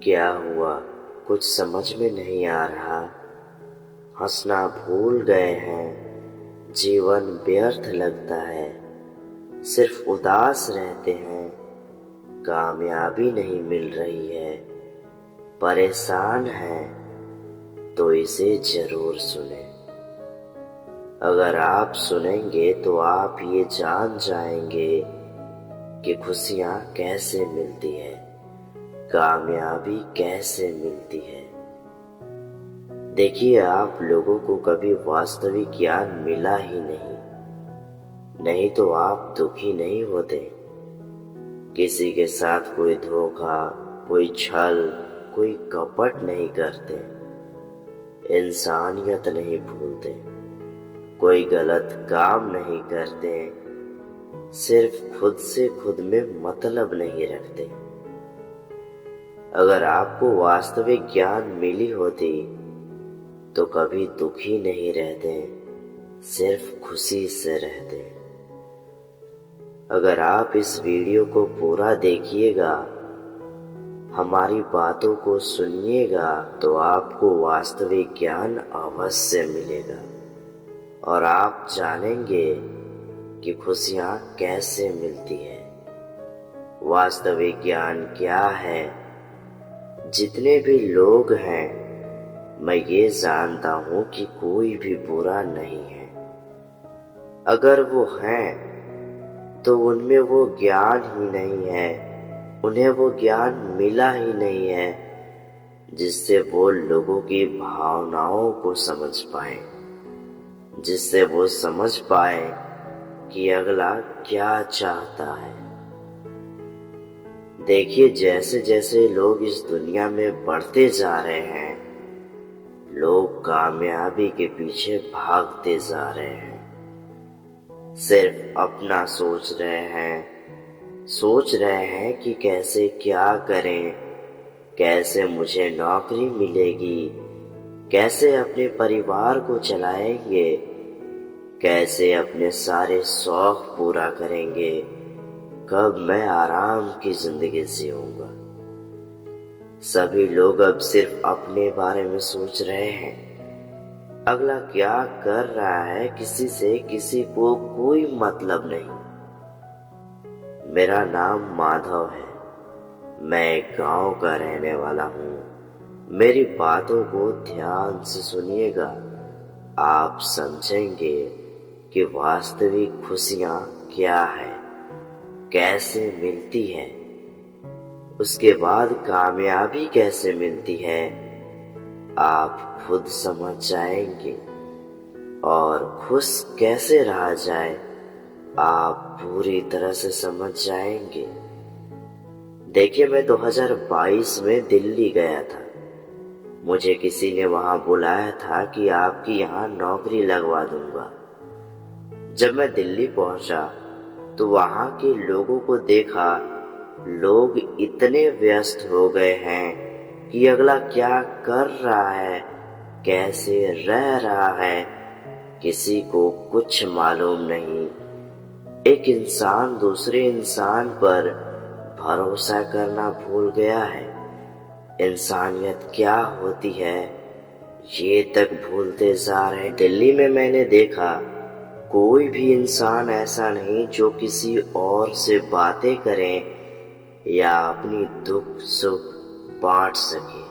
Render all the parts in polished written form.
क्या हुआ कुछ समझ में नहीं आ रहा। हंसना भूल गए हैं, जीवन व्यर्थ लगता है, सिर्फ उदास रहते हैं, कामयाबी नहीं मिल रही है, परेशान है तो इसे जरूर सुने। अगर आप सुनेंगे तो आप ये जान जाएंगे कि खुशियाँ कैसे मिलती है, कामयाबी कैसे मिलती है। देखिए, आप लोगों को कभी वास्तविक ज्ञान मिला ही नहीं तो आप दुखी नहीं होते। किसी के साथ कोई धोखा, कोई छल, कोई कपट नहीं करते, इंसानियत नहीं भूलते, कोई गलत काम नहीं करते, सिर्फ खुद से खुद में मतलब नहीं रखते। अगर आपको वास्तविक ज्ञान मिली होती तो कभी दुखी नहीं रहते, सिर्फ खुशी से रहते। अगर आप इस वीडियो को पूरा देखिएगा, हमारी बातों को सुनिएगा तो आपको वास्तविक ज्ञान अवश्य मिलेगा और आप जानेंगे कि खुशियाँ कैसे मिलती है, वास्तविक ज्ञान क्या है। जितने भी लोग हैं, मैं ये जानता हूँ कि कोई भी बुरा नहीं है। अगर वो हैं तो उनमें वो ज्ञान ही नहीं है, उन्हें वो ज्ञान मिला ही नहीं है जिससे वो लोगों की भावनाओं को समझ पाए, जिससे वो समझ पाए कि अगला क्या चाहता है। देखिए, जैसे जैसे लोग इस दुनिया में बढ़ते जा रहे हैं, लोग कामयाबी के पीछे भागते जा रहे हैं, सिर्फ अपना सोच रहे हैं कि कैसे क्या करें, कैसे मुझे नौकरी मिलेगी, कैसे अपने परिवार को चलाएंगे, कैसे अपने सारे शौक पूरा करेंगे, कब मैं आराम की जिंदगी जीऊंगा। सभी लोग अब सिर्फ अपने बारे में सोच रहे हैं, अगला क्या कर रहा है किसी से किसी को कोई मतलब नहीं। मेरा नाम माधव है, मैं एक गांव का रहने वाला हूँ। मेरी बातों को ध्यान से सुनिएगा, आप समझेंगे कि वास्तविक खुशियाँ क्या है, कैसे मिलती है, उसके बाद कामयाबी कैसे मिलती है, आप खुद समझ जाएंगे। और खुश कैसे रहा जाए, आप पूरी तरह से समझ जाएंगे। देखिए, मैं 2022 में दिल्ली गया था। मुझे किसी ने वहां बुलाया था कि आपकी यहाँ नौकरी लगवा दूंगा। जब मैं दिल्ली पहुंचा तो वहां के लोगों को देखा, लोग इतने व्यस्त हो गए हैं कि अगला क्या कर रहा है, कैसे रह रहा है, किसी को कुछ मालूम नहीं। एक इंसान दूसरे इंसान पर भरोसा करना भूल गया है। इंसानियत क्या होती है ये तक भूलते जा रहे। दिल्ली में मैंने देखा, कोई भी इंसान ऐसा नहीं जो किसी और से बातें करे या अपनी दुख सुख बांट सके।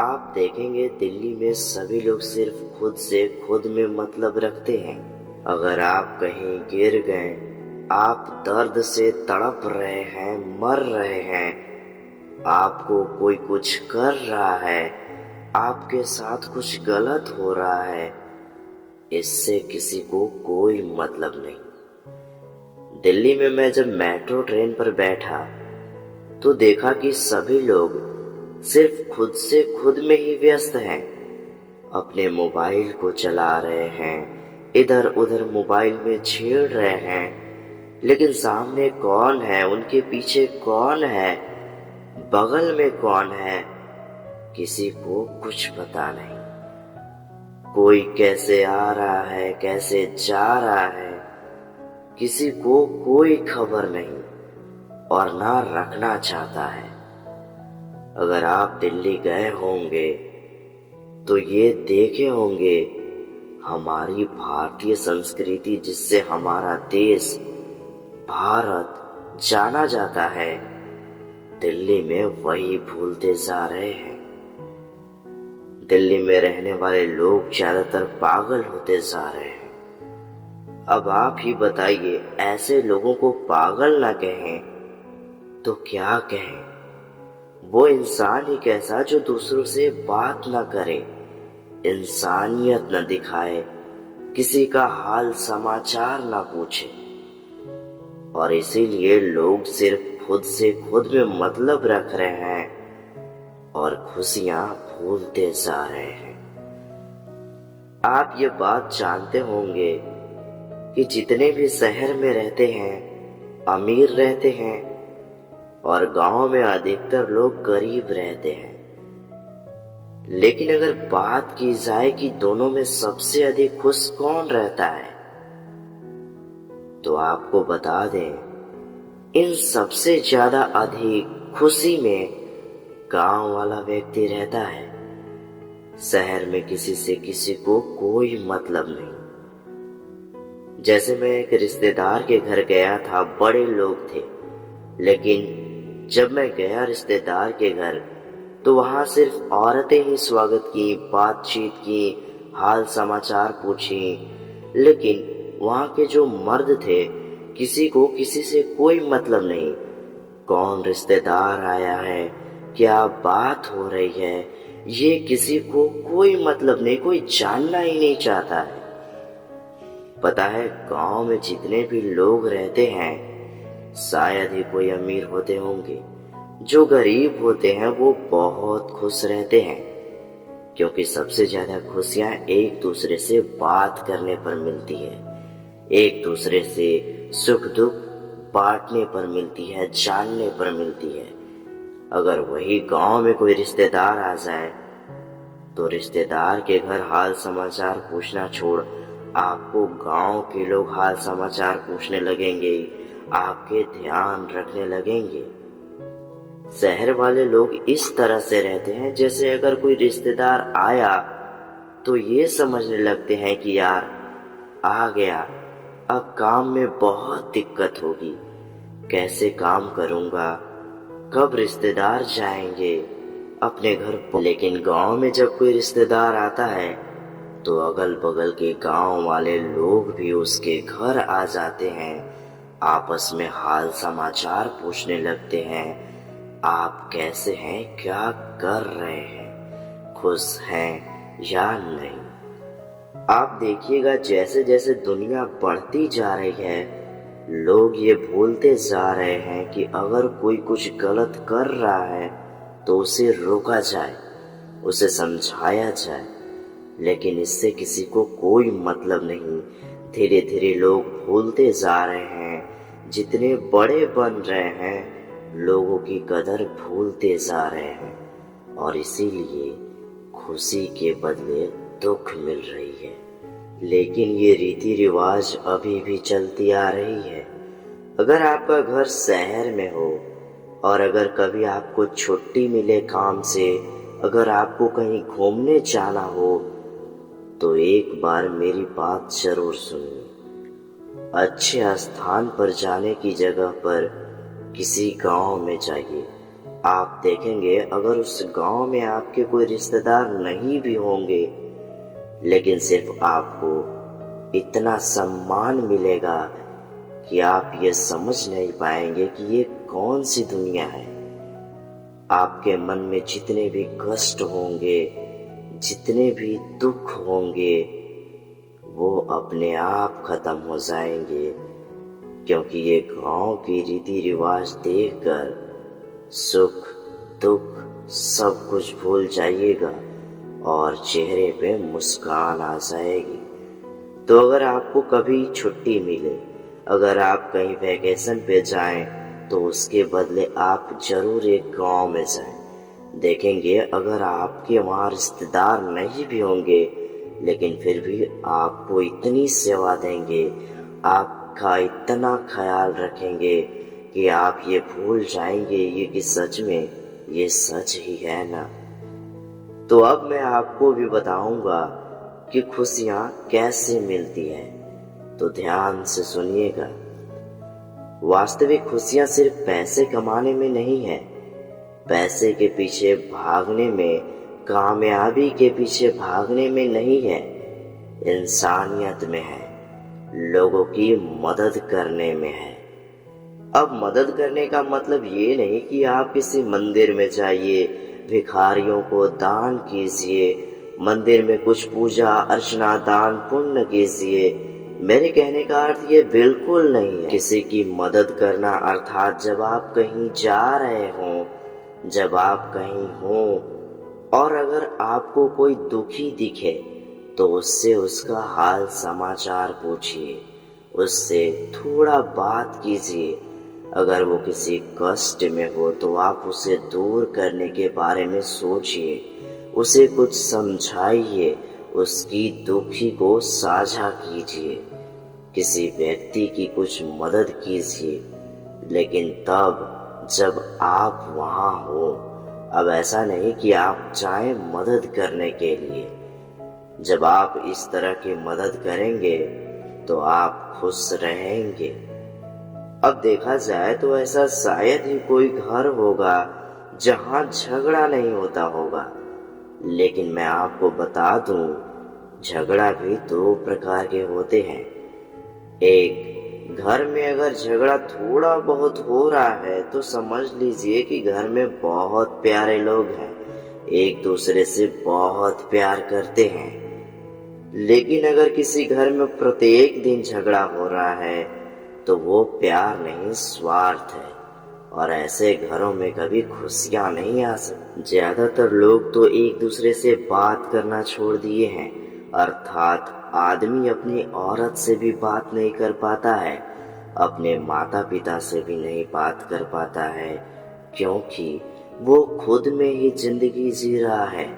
आप देखेंगे, दिल्ली में सभी लोग सिर्फ खुद से खुद में मतलब रखते हैं। अगर आप कहीं गिर गए, आप दर्द से तड़प रहे हैं, मर रहे हैं, आपको कोई कुछ कर रहा है, आपके साथ कुछ गलत हो रहा है, इससे किसी को कोई मतलब नहीं। दिल्ली में मैं जब मेट्रो ट्रेन पर बैठा तो देखा कि सभी लोग सिर्फ खुद से खुद में ही व्यस्त हैं। अपने मोबाइल को चला रहे हैं, इधर उधर मोबाइल में छेड़ रहे हैं, लेकिन सामने कौन है, उनके पीछे कौन है, बगल में कौन है, किसी को कुछ पता नहीं। कोई कैसे आ रहा है, कैसे जा रहा है, किसी को कोई खबर नहीं और ना रखना चाहता है। अगर आप दिल्ली गए होंगे तो ये देखे होंगे हमारी भारतीय संस्कृति जिससे हमारा देश भारत जाना जाता है, दिल्ली में वही भूलते जा रहे हैं। दिल्ली में रहने वाले लोग ज्यादातर पागल होते जा रहे हैं। अब आप ही बताइए, ऐसे लोगों को पागल ना कहें तो क्या कहें? वो इंसान ही कैसा जो दूसरों से बात ना करे, इंसानियत न दिखाए, किसी का हाल समाचार ना पूछे, और इसीलिए लोग सिर्फ खुद से खुद में मतलब रख रहे हैं और खुशियां भूलते जा रहे हैं। आप ये बात जानते होंगे कि जितने भी शहर में रहते हैं अमीर रहते हैं और गांव में अधिकतर लोग गरीब रहते हैं। लेकिन अगर बात की जाए कि दोनों में सबसे अधिक खुश कौन रहता है, तो आपको बता दें, इन सबसे ज्यादा अधिक खुशी में गांव वाला व्यक्ति रहता है। शहर में किसी से किसी को कोई मतलब नहीं। जैसे मैं एक रिश्तेदार के घर गया था, बड़े लोग थे, लेकिन जब मैं गया रिश्तेदार के घर तो वहां सिर्फ औरतें ही स्वागत की, बातचीत की, हाल समाचार पूछी। लेकिन वहां के जो मर्द थे, किसी को किसी से कोई मतलब नहीं। कौन रिश्तेदार आया है, क्या बात हो रही है, ये किसी को कोई मतलब नहीं, कोई जानना ही नहीं चाहता है। पता है, गांव में जितने भी लोग रहते हैं शायद ही कोई अमीर होते होंगे। जो गरीब होते हैं वो बहुत खुश रहते हैं, क्योंकि सबसे ज्यादा खुशियां एक दूसरे से बात करने पर मिलती है, एक दूसरे से सुख दुख बांटने पर मिलती है, जानने पर मिलती है। अगर वही गांव में कोई रिश्तेदार आ जाए तो रिश्तेदार के घर हाल समाचार पूछना छोड़ आपको गांव के लोग हाल समाचार पूछने लगेंगे, आपके ध्यान रखने लगेंगे। शहर वाले लोग इस तरह से रहते हैं जैसे अगर कोई रिश्तेदार आया तो ये समझने लगते हैं कि यार आ गया, अब काम में बहुत दिक्कत होगी, कैसे काम करूंगा, कब रिश्तेदार जाएंगे अपने घर पर। लेकिन गांव में जब कोई रिश्तेदार आता है तो अगल बगल के गांव वाले लोग भी उसके घर आ जाते हैं, आपस में हाल समाचार पूछने लगते हैं, आप कैसे हैं, क्या कर रहे हैं, खुश हैं या नहीं। आप देखिएगा जैसे जैसे दुनिया बढ़ती जा रही है, लोग ये भूलते जा रहे हैं कि अगर कोई कुछ गलत कर रहा है तो उसे रोका जाए, उसे समझाया जाए, लेकिन इससे किसी को कोई मतलब नहीं। धीरे धीरे लोग भूलते जा रहे हैं, जितने बड़े बन रहे हैं लोगों की कदर भूलते जा रहे हैं, और इसीलिए खुशी के बदले दुख मिल रही है। लेकिन ये रीति रिवाज अभी भी चलती आ रही है। अगर आपका घर शहर में हो और अगर कभी आपको छुट्टी मिले काम से, अगर आपको कहीं घूमने जाना हो तो एक बार मेरी बात जरूर सुनिए। अच्छे स्थान पर जाने की जगह पर किसी गांव में जाइए। आप देखेंगे अगर उस गांव में आपके कोई रिश्तेदार नहीं भी होंगे, लेकिन सिर्फ आपको इतना सम्मान मिलेगा कि आप ये समझ नहीं पाएंगे कि ये कौन सी दुनिया है। आपके मन में जितने भी कष्ट होंगे, जितने भी दुख होंगे, वो अपने आप खत्म हो जाएंगे, क्योंकि ये गांव की रीति रिवाज देखकर सुख दुख सब कुछ भूल जाइएगा और चेहरे पे मुस्कान आ जाएगी। तो अगर आपको कभी छुट्टी मिले, अगर आप कहीं वैकेशन पे जाएं, तो उसके बदले आप जरूर एक गांव में जाएं। देखेंगे अगर आपके वहाँ रिश्तेदार नहीं भी होंगे, लेकिन फिर भी आपको इतनी सेवा देंगे, आपका इतना ख्याल रखेंगे कि आप ये भूल जाएंगे ये कि सच में ये सच ही है ना। तो अब मैं आपको भी बताऊंगा कि खुशियां कैसे मिलती है, तो ध्यान से सुनिएगा। वास्तविक खुशियां सिर्फ पैसे कमाने में नहीं है, पैसे के पीछे भागने में, कामयाबी के पीछे भागने में नहीं है, इंसानियत में है, लोगों की मदद करने में है। अब मदद करने का मतलब ये नहीं कि आप किसी मंदिर में जाइए, भिखारियों को दान कीजिए, मंदिर में कुछ पूजा अर्चना दान पुण्य कीजिए। मेरे कहने का अर्थ ये बिल्कुल नहीं है। किसी की मदद करना अर्थात जब आप कहीं जा रहे हों, जब आप कहीं हों और अगर आपको कोई दुखी दिखे तो उससे उसका हाल समाचार पूछिए, उससे थोड़ा बात कीजिए। अगर वो किसी कष्ट में हो तो आप उसे दूर करने के बारे में सोचिए, उसे कुछ समझाइए, उसकी दुखी को साझा कीजिए, किसी व्यक्ति की कुछ मदद कीजिए, लेकिन तब जब आप वहां हो। अब ऐसा नहीं कि आप जाएं मदद करने के लिए। जब आप इस तरह की मदद करेंगे तो आप खुश रहेंगे। अब देखा जाए तो ऐसा शायद ही कोई घर होगा जहां झगड़ा नहीं होता होगा, लेकिन मैं आपको बता दूं, झगड़ा भी दो प्रकार के होते हैं। एक, घर में अगर झगड़ा थोड़ा बहुत हो रहा है तो समझ लीजिए कि घर में बहुत प्यारे लोग हैं, एक दूसरे से बहुत प्यार करते हैं। लेकिन अगर किसी घर में प्रत्येक दिन झगड़ा हो रहा है तो वो प्यार नहीं, स्वार्थ है, और ऐसे घरों में कभी खुशियां नहीं आ सकती। ज्यादातर लोग तो एक दूसरे से बात करना छोड़ दिए हैं, अर्थात आदमी अपनी औरत से भी बात नहीं कर पाता है, अपने माता पिता से भी नहीं बात कर पाता है, क्योंकि वो खुद में ही जिंदगी जी रहा है,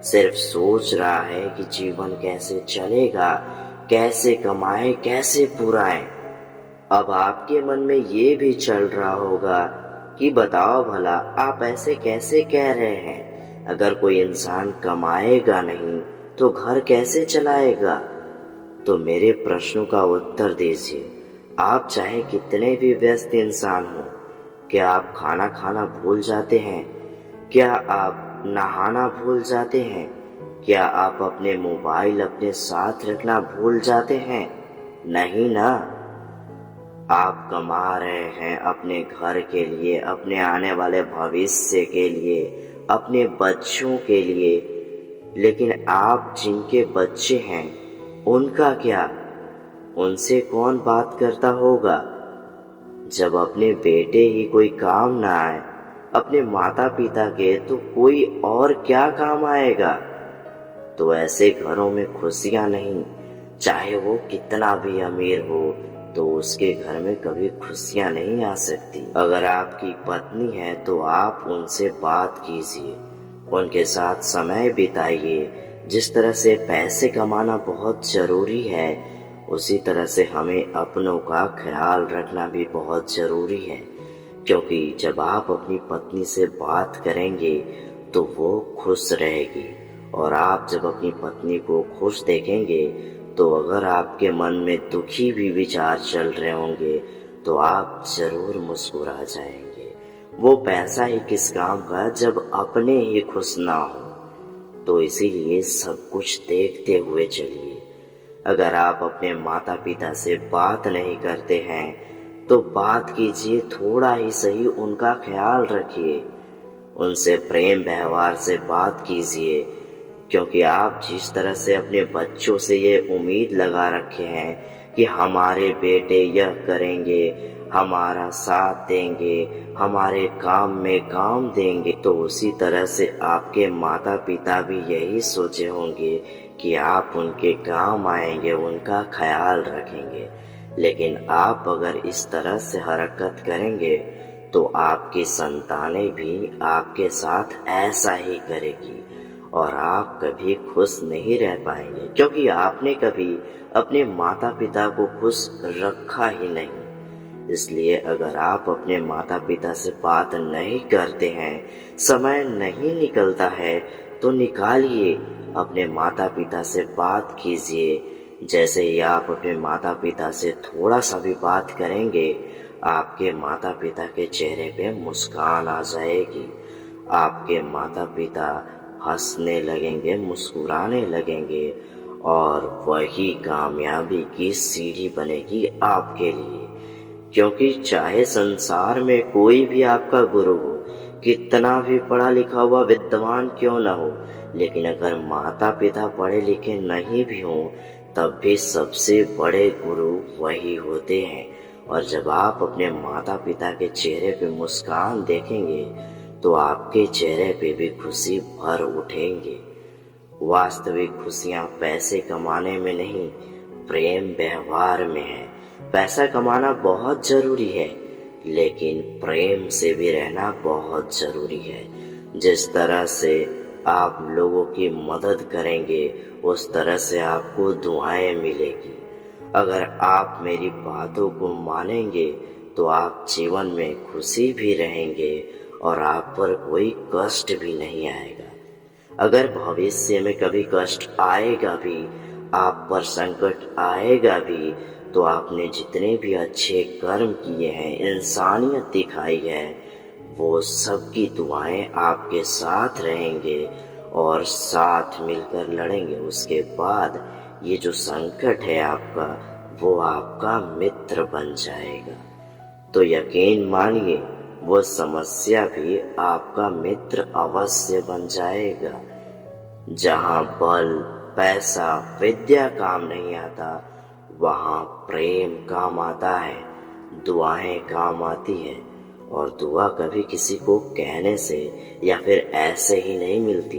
सिर्फ सोच रहा है कि जीवन कैसे चलेगा, कैसे कमाए, कैसे पुराए। अब आपके मन में ये भी चल रहा होगा कि बताओ भला, आप ऐसे कैसे कह रहे हैं? अगर कोई इंसान कमाएगा नहीं तो घर कैसे चलाएगा? तो मेरे प्रश्नों का उत्तर दीजिए। आप चाहे कितने भी व्यस्त इंसान हो, क्या आप खाना खाना भूल जाते हैं? क्या आप नहाना भूल जाते हैं? क्या आप अपने मोबाइल अपने साथ रखना भूल जाते हैं? नहीं ना। आप कमा रहे हैं अपने घर के लिए, अपने आने वाले भविष्य के लिए, अपने बच्चों के लिए, लेकिन आप जिनके बच्चे हैं उनका क्या? उनसे कौन बात करता होगा? जब अपने बेटे ही कोई काम ना आए अपने माता पिता के, तो कोई और क्या काम आएगा? तो ऐसे घरों में खुशियां नहीं, चाहे वो कितना भी अमीर हो, तो उसके घर में कभी खुशियां नहीं आ सकती। अगर आपकी पत्नी है तो आप उनसे बात कीजिए, उनके साथ समय बिताइए। जिस तरह से पैसे कमाना बहुत जरूरी है, उसी तरह से हमें अपनों का ख्याल रखना भी बहुत जरूरी है, क्योंकि जब आप अपनी पत्नी से बात करेंगे तो वो खुश रहेगी, और आप जब अपनी पत्नी को खुश देखेंगे तो अगर आपके मन में दुखी भी विचार चल रहे होंगे तो आप जरूर मुस्कुरा जाएंगे। वो पैसा ही किस काम का जब अपने ही खुश ना हो। तो इसीलिए सब कुछ देखते हुए चलिए। अगर आप अपने माता पिता से बात नहीं करते हैं तो बात कीजिए, थोड़ा ही सही उनका ख्याल रखिए, उनसे प्रेम व्यवहार से बात कीजिए, क्योंकि आप जिस तरह से अपने बच्चों से ये उम्मीद लगा रखे हैं कि हमारे बेटे यह करेंगे, हमारा साथ देंगे, हमारे काम में काम देंगे, तो उसी तरह से आपके माता पिता भी यही सोचे होंगे कि आप उनके काम आएंगे, उनका ख्याल रखेंगे। लेकिन आप अगर इस तरह से हरकत करेंगे तो आपकी संतानें भी आपके साथ ऐसा ही करेगी, और आप कभी खुश नहीं रह पाएंगे, क्योंकि आपने कभी अपने माता पिता को खुश रखा ही नहीं। इसलिए अगर आप अपने माता पिता से बात नहीं करते हैं, समय नहीं निकलता है, तो निकालिए, अपने माता पिता से बात कीजिए। जैसे ही आप अपने माता पिता से थोड़ा सा भी बात करेंगे, आपके माता पिता के चेहरे पे मुस्कान आ जाएगी। आपके माता पिता हंसने लगेंगे, मुस्कुराने लगेंगे, और वही कामयाबी की सीढ़ी बनेगी आपके लिए। क्योंकि चाहे संसार में कोई भी आपका गुरु हो, कितना भी पढ़ा लिखा हुआ विद्वान क्यों न हो, लेकिन अगर माता पिता पढ़े लिखे नहीं भी हों, तब भी सबसे बड़े गुरु वही होते हैं। और जब आप अपने माता पिता के चेहरे पे मुस्कान देखेंगे, तो आपके चेहरे पे भी खुशी भर उठेंगे। वास्तविक खुशियाँ पैसे कमाने में नहीं, प्रेम व्यवहार में है। पैसा कमाना बहुत जरूरी है, लेकिन प्रेम से भी रहना बहुत जरूरी है। जिस तरह से आप लोगों की मदद करेंगे, उस तरह से आपको दुआएं मिलेगी। अगर आप मेरी बातों को मानेंगे, तो आप जीवन में खुशी भी रहेंगे और आप पर कोई कष्ट भी नहीं आएगा। अगर भविष्य में कभी कष्ट आएगा भी, आप पर संकट आएगा भी, तो आपने जितने भी अच्छे कर्म किए हैं, इंसानियत दिखाई है, वो सबकी दुआएं आपके साथ रहेंगे और साथ मिलकर लड़ेंगे। उसके बाद ये जो संकट है आपका, वो आपका मित्र बन जाएगा। तो यकीन मानिए, वो समस्या भी आपका मित्र अवश्य बन जाएगा। जहाँ बल, पैसा, विद्या काम नहीं आता, वहाँ प्रेम काम आता है, दुआएं काम आती है। और दुआ कभी किसी को कहने से या फिर ऐसे ही नहीं मिलती,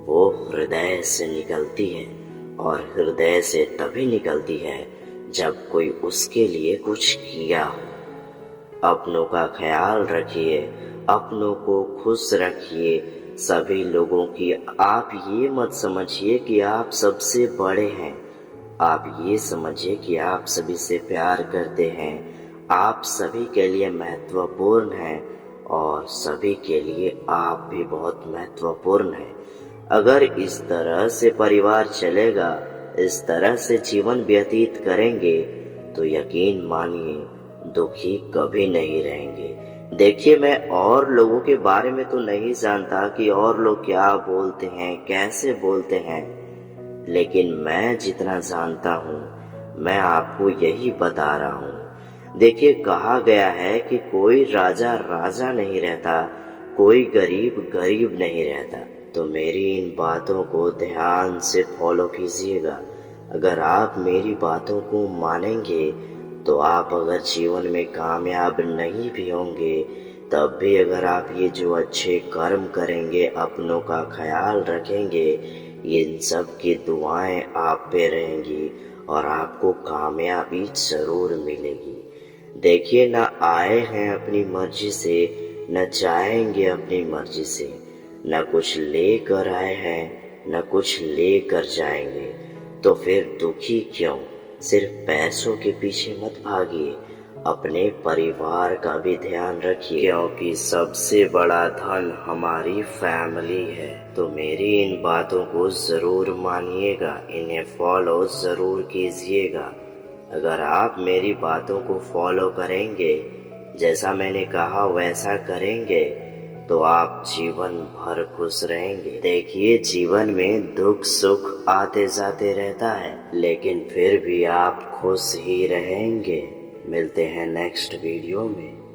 वो हृदय से निकलती है। और हृदय से तभी निकलती है जब कोई उसके लिए कुछ किया हो। अपनों का ख्याल रखिए, अपनों को खुश रखिए। सभी लोगों की आप ये मत समझिए कि आप सबसे बड़े हैं। आप ये समझिए कि आप सभी से प्यार करते हैं। आप सभी के लिए महत्वपूर्ण हैं और सभी के लिए आप भी बहुत महत्वपूर्ण हैं। अगर इस तरह से परिवार चलेगा, इस तरह से जीवन व्यतीत करेंगे, तो यकीन मानिए दुखी कभी नहीं रहेंगे। देखिए, मैं और लोगों के बारे में तो नहीं जानता कि और लोग क्या बोलते हैं, कैसे बोलते हैं, लेकिन मैं जितना जानता हूँ, मैं आपको यही बता रहा हूँ। देखिए, कहा गया है कि कोई राजा राजा नहीं रहता, कोई गरीब गरीब नहीं रहता। तो मेरी इन बातों को ध्यान से फॉलो कीजिएगा। अगर आप मेरी बातों को मानेंगे, तो आप अगर जीवन में कामयाब नहीं भी होंगे, तब भी अगर आप ये जो अच्छे कर्म करेंगे, अपनों का ख्याल रखेंगे, इन सब की दुआएं आप पे रहेंगी और आपको कामयाबी जरूर मिलेगी। देखिए, ना आए हैं अपनी मर्जी से, न जाएंगे अपनी मर्जी से। न कुछ लेकर आए हैं, न कुछ लेकर जाएंगे। तो फिर दुखी क्यों? सिर्फ पैसों के पीछे मत भागिए, अपने परिवार का भी ध्यान रखिए, क्योंकि सबसे बड़ा धन हमारी फैमिली है। तो मेरी इन बातों को जरूर मानिएगा, इन्हें फॉलो जरूर कीजिएगा। अगर आप मेरी बातों को फॉलो करेंगे, जैसा मैंने कहा वैसा करेंगे, तो आप जीवन भर खुश रहेंगे। देखिए, जीवन में दुख सुख आते जाते रहता है, लेकिन फिर भी आप खुश ही रहेंगे। मिलते हैं नेक्स्ट वीडियो में।